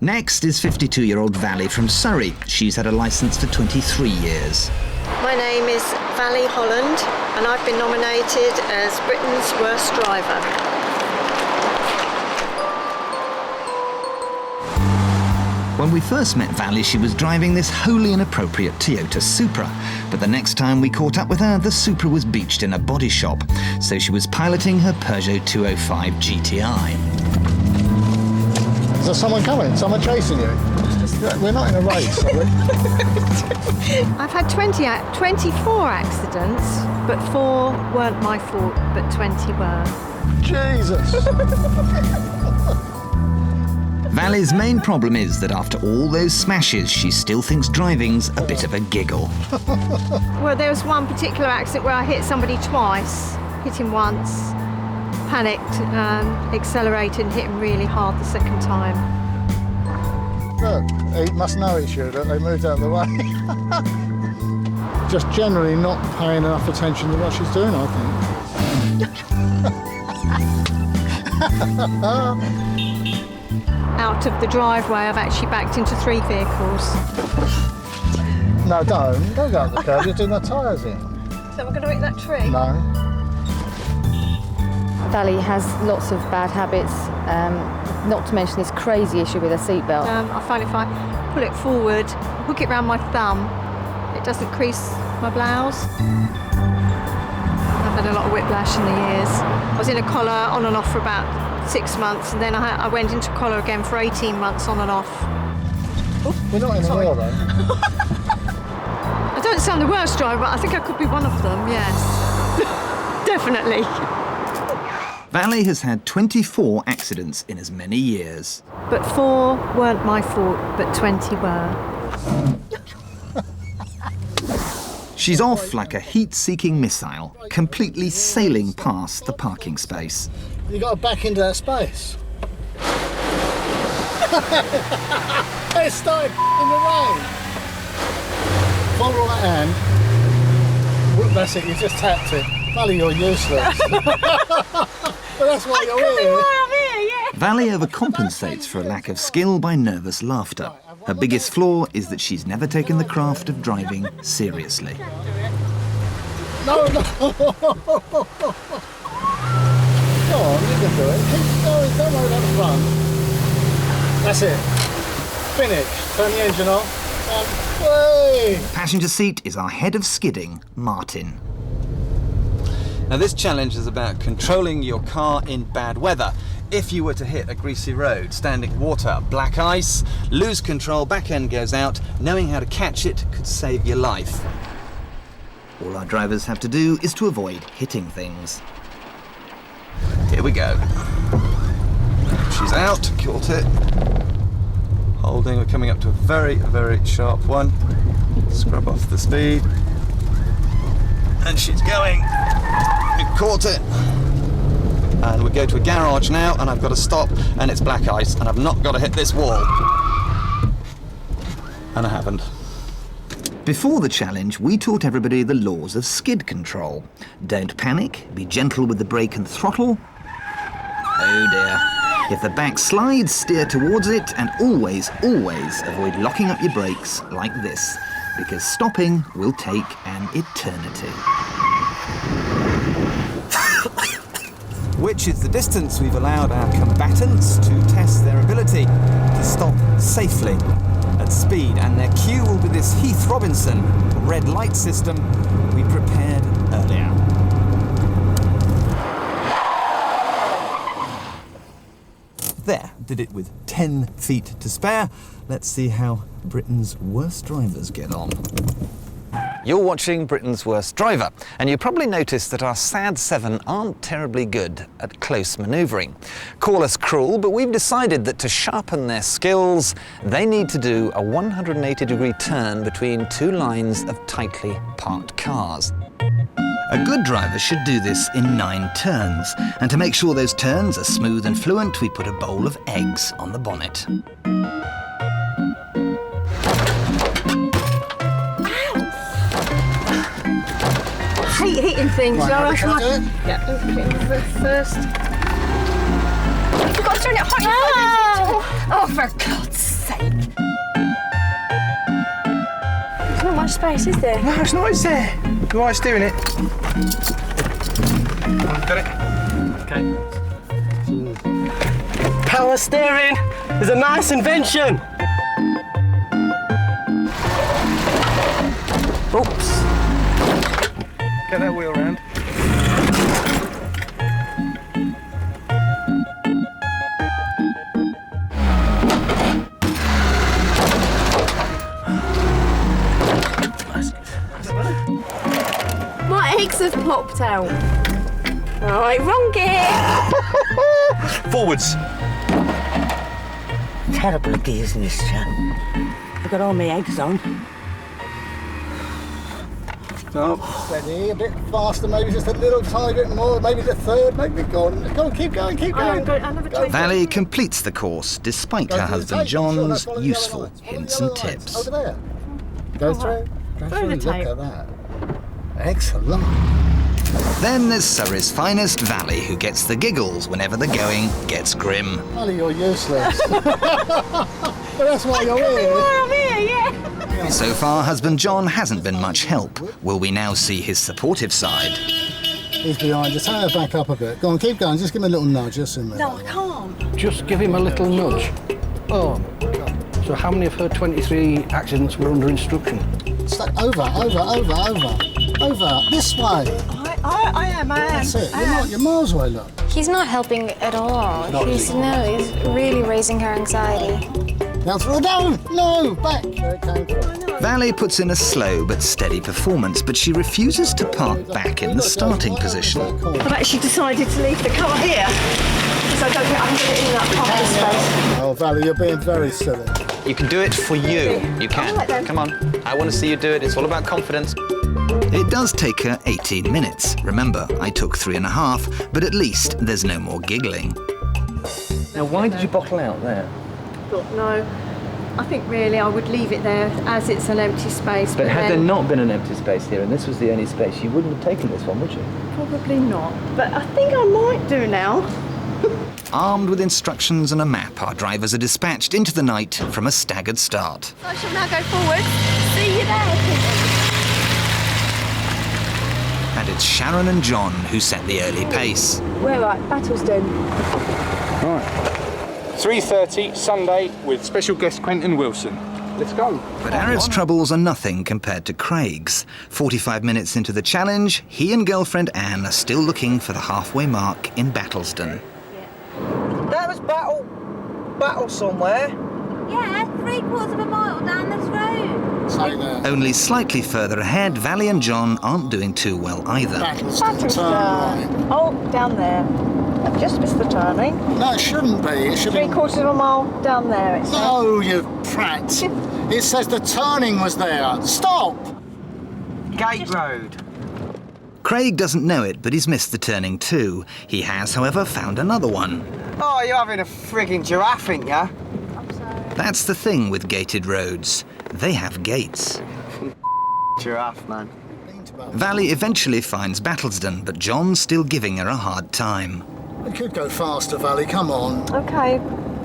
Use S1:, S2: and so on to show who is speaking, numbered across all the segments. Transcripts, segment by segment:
S1: Next is 52-year-old Valley from Surrey. She's had a licence for 23 years.
S2: My name is Valley Holland and I've been nominated as Britain's worst driver.
S1: When we first met Valley, she was driving this wholly inappropriate Toyota Supra. But the next time we caught up with her, the Supra was beached in a body shop. So she was piloting her Peugeot 205 GTI.
S3: Is there someone coming? Someone chasing you? We're not in a race, are we?
S2: I've had 24 accidents, but 4 weren't my fault, but 20 were.
S3: Jesus!
S1: Valley's main problem is that after all those smashes, she still thinks driving's a bit of a giggle.
S2: Well, there was one particular accident where I hit somebody twice, hit him once, panicked, accelerated and hit him really hard the second time.
S3: Look, he must know he should. They moved out of the way. Just generally not paying enough attention to what she's doing, I think.
S2: Out of the driveway, I've actually backed into 3 vehicles.
S3: No, don't go up the curb. You're doing my tyres in.
S2: So we're going to hit that tree?
S3: No.
S4: Valley has lots of bad habits, not to mention this crazy issue with her seatbelt.
S2: I find if I pull it forward, hook it around my thumb, it doesn't crease my blouse. I've had a lot of whiplash in the years. I was in a collar on and off for about 6 months, and then I went into collar again for 18 months on and off.
S3: Oh, we're not in a war, though.
S2: I don't sound the worst driver, but I think I could be one of them, yes. Definitely.
S1: Valley has had 24 accidents in as many years.
S2: But 4 weren't my fault, but 20 were.
S1: She's off like a heat-seeking missile, completely sailing past the parking space.
S3: You got to back into that space. It started in the rain. Follow that hand. Well, that's it, you just tapped it. Valley, you're useless. But that's why you're here.
S2: Why I'm here, yeah.
S1: Valley overcompensates for a lack of skill by nervous laughter. Her biggest flaw is that she's never taken the craft of driving seriously.
S3: No. Go on, you can do it. Keep going, don't worry about the front. That's it. Finish. Turn the engine off. Way.
S1: Passenger seat is our head of skidding, Martin.
S5: Now this challenge is about controlling your car in bad weather. If you were to hit a greasy road, standing water, black ice, lose control, back end goes out, knowing how to catch it could save your life.
S1: All our drivers have to do is to avoid hitting things.
S5: Here we go. She's out, caught it. Holding, we're coming up to a very, very sharp one. Scrub off the speed. And she's going. We caught it. And we go to a garage now, and I've got to stop, and it's black ice, and I've not got to hit this wall. And I haven't.
S1: Before the challenge, we taught everybody the laws of skid control. Don't panic, be gentle with the brake and throttle. Oh dear. If the back slides, steer towards it, and always, always avoid locking up your brakes like this, because stopping will take an eternity.
S5: Which is the distance we've allowed our combatants to test their ability to stop safely at speed. And their cue will be this Heath Robinson red light system we prepared earlier. There, did it with 10 feet to spare. Let's see how Britain's worst drivers get on. You're watching Britain's Worst Driver, and you probably noticed that our sad 7 aren't terribly good at close manoeuvring. Call us cruel, but we've decided that to sharpen their skills, they need to do a 180-degree turn between 2 lines of tightly parked cars.
S1: A good driver should do this in 9 turns, and to make sure those turns are smooth and fluent, we put a bowl of eggs on the bonnet.
S2: I hate hitting things.
S3: Right,
S2: Can I
S3: do it?
S2: Yeah, first.
S4: You've got to turn it hard. Oh, for God's sake.
S6: sake. There's not much space, is there?
S7: No, it's not, is there? Right, it's doing it. Got it? Okay.
S8: Power steering is a nice invention. Oops.
S7: Get that wheel round.
S6: My eggs have popped out. All right, wrong gear.
S7: Forwards.
S8: Terrible gears in this chap. I've got all my eggs on.
S3: Stop. Steady, a bit faster, maybe just a little tiny bit more, maybe the third, maybe go on, keep going, keep going.
S1: Valley completes the course despite her husband John's useful hints and tips.
S3: Over there. Go through. Go through.
S6: the
S3: Look
S6: tape.
S3: at that. Excellent.
S1: Then there's Surrey's finest Valley, who gets the giggles whenever the going gets grim.
S3: Valley, you're useless. But that's why you're here.
S6: I'm here, yeah.
S1: So far, husband John hasn't been much help. Will we now see his supportive side?
S3: He's behind you. Turn her back up a bit. Go on, keep going. Just give him a little nudge. Just a minute.
S6: No, I can't.
S9: Just give him a little nudge. Oh, so how many of her 23 accidents were under instruction?
S3: Stay over. Over. This way.
S6: I am.
S3: That's it. You're miles away, look.
S10: He's not helping at all. He's really raising her anxiety.
S3: Now through. No, back. There it came from.
S1: Valley puts in a slow but steady performance, but she refuses to park back in the starting position.
S2: I've actually decided to leave the car here because I don't think I can get it in that parking space.
S3: Oh, Valley, you're being very silly.
S5: You can do it for you. You can.
S2: All right, then.
S5: Come on. I want to see you do it. It's all about confidence.
S1: It does take her 18 minutes. Remember, I took 3.5, but at least there's no more giggling.
S7: Now, why did you bottle out there?
S2: But no, I think really I would leave it there as it's an empty space.
S7: But had
S2: then
S7: there not been an empty space here and this was the only space, you wouldn't have taken this one, would you?
S2: Probably not. But I think I might do now.
S1: Armed with instructions and a map, our drivers are dispatched into the night from a staggered start.
S6: I shall now go forward. See you there.
S1: And it's Sharon and John who set the early pace.
S6: We're at Battleston.
S7: Right. 3:30 Sunday with special guest Quentin Wilson. Let's go.
S1: But Arif's troubles are nothing compared to Craig's. 45 minutes into the challenge, he and girlfriend Anne are still looking for the halfway mark in Battleston.
S8: That was battle somewhere.
S6: Yeah, 3/4 of a mile down this road.
S3: Stay there.
S1: Only slightly further ahead, Valley and John aren't doing too well either.
S3: Battleston, turn right.
S2: Oh, down there. I've just missed the turning.
S3: No, it shouldn't be. It should be.
S2: 3/4 of a mile down there, it says.
S3: No, you prat. It says the turning was there. Stop.
S8: Gate Road.
S1: Craig doesn't know it, but he's missed the turning too. He has, however, found another one.
S8: Oh, you're having a frigging giraffe, ain't ya?
S1: That's the thing with gated roads. They have gates.
S8: Giraffe, man.
S1: Valley eventually finds Battleston, but John's still giving her a hard time.
S3: We could go faster, Valley. Come on.
S2: Okay,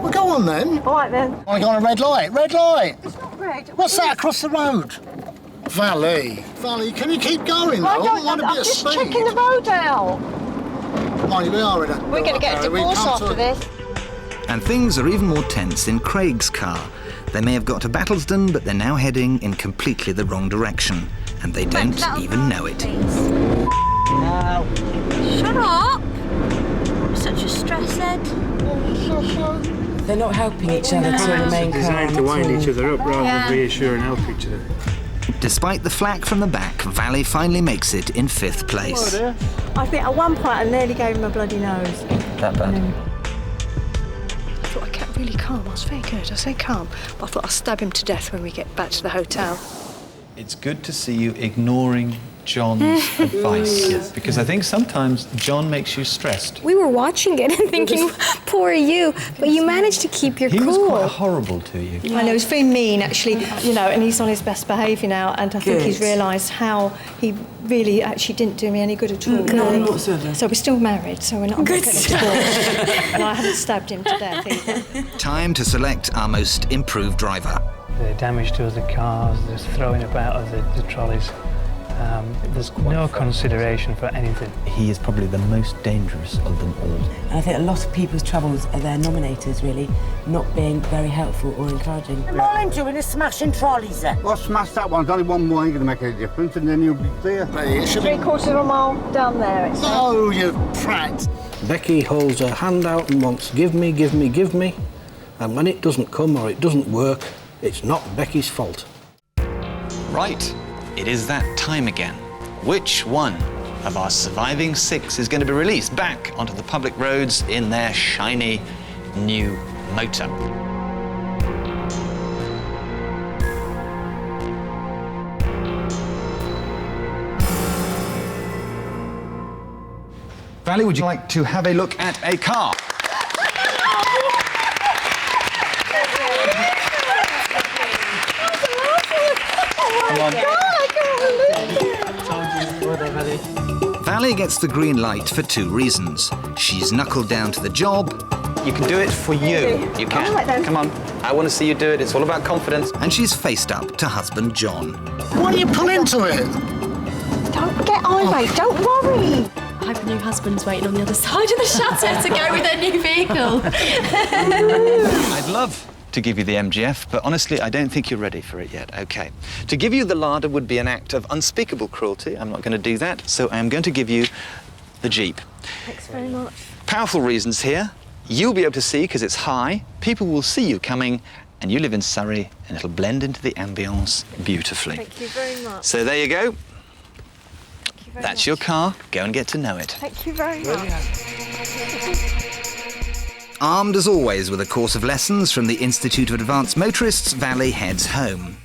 S3: Well, go on then.
S2: all right then.
S3: I got a red light. Red light.
S2: It's not red.
S3: What's that across the road? Valley, can you keep going?
S2: I
S3: though?
S2: don't,
S3: want a
S2: I'm
S3: bit of
S2: just
S3: speed.
S2: checking the road out.
S3: Mind you, we are in a.
S2: We're going to get a divorce after this.
S1: And things are even more tense in Craig's car. They may have got to Battleston, but they're now heading in completely the wrong direction, and they don't even know it.
S8: No.
S6: Shut up. I'm such a stress head.
S8: They're not helping each other to remain calm.
S7: Designed to wind each other up rather
S6: Yeah.
S7: than reassure and help each other.
S1: Despite the flak from the back, Valley finally makes it in 5th place.
S2: I think at one point I nearly gave him a bloody nose.
S7: That bad?
S2: I thought I kept really calm. I was very good. I stayed calm. But I thought I'll stab him to death when we get back to the hotel.
S5: It's good to see you ignoring John's advice? Because I think sometimes John makes you stressed.
S10: We were watching it and thinking, poor you, but you managed to keep your
S5: He
S10: cool.
S5: was quite horrible to you.
S2: I know, he's very mean, actually, you know, and he's on his best behaviour now, and I think he's realised how he really actually didn't do me any good at all.
S8: None whatsoever.
S2: So we're still married, so we're not getting divorced. And I haven't stabbed him to death either.
S1: Time to select our most improved driver.
S11: The damage to the cars, the throwing about of the trolleys. There's no consideration for anything.
S5: He is probably the most dangerous of them all.
S8: And I think a lot of people's troubles are their nominators, really, not being very helpful or encouraging.
S12: All I'm doing is smashing trolleys there.
S3: Well, smash that one. There's only one more ain't going to make any difference, and then you'll be clear.
S2: 3/4 of a mile down there, it's
S3: Oh, you prat!
S9: Becky holds her hand out and wants give me, give me, give me. And when it doesn't come or it doesn't work, it's not Becky's fault.
S5: Right, it is that time again. Which one of our surviving 6 is going to be released back onto the public roads in their shiny new motor? Valley, would you like to have a look at a car? Come on.
S1: Valley gets the green light for 2 reasons. She's knuckled down to the job.
S5: You can do it for you. You can.
S2: All right, then.
S5: Come on. I want to see you do it. It's all about confidence.
S1: And she's faced up to husband John.
S3: Why do you pull into it?
S2: Don't get irate, don't worry.
S6: I hope a new husband's waiting on the other side of the shutter to go with their new vehicle.
S5: I'd love to give you the MGF, but honestly, I don't think you're ready for it yet. Okay. To give you the Lada would be an act of unspeakable cruelty. I'm not going to do that, so I am going to give you the Jeep.
S2: Thanks very much.
S5: Powerful reasons here. You'll be able to see because it's high. People will see you coming, and you live in Surrey, and it'll blend into the ambience beautifully.
S2: Thank you very much.
S5: So there you go.
S2: Thank you very
S5: That's
S2: much.
S5: your car. Go and get to know it.
S2: Thank you very much.
S1: Armed as always with a course of lessons from the Institute of Advanced Motorists, Valley heads home.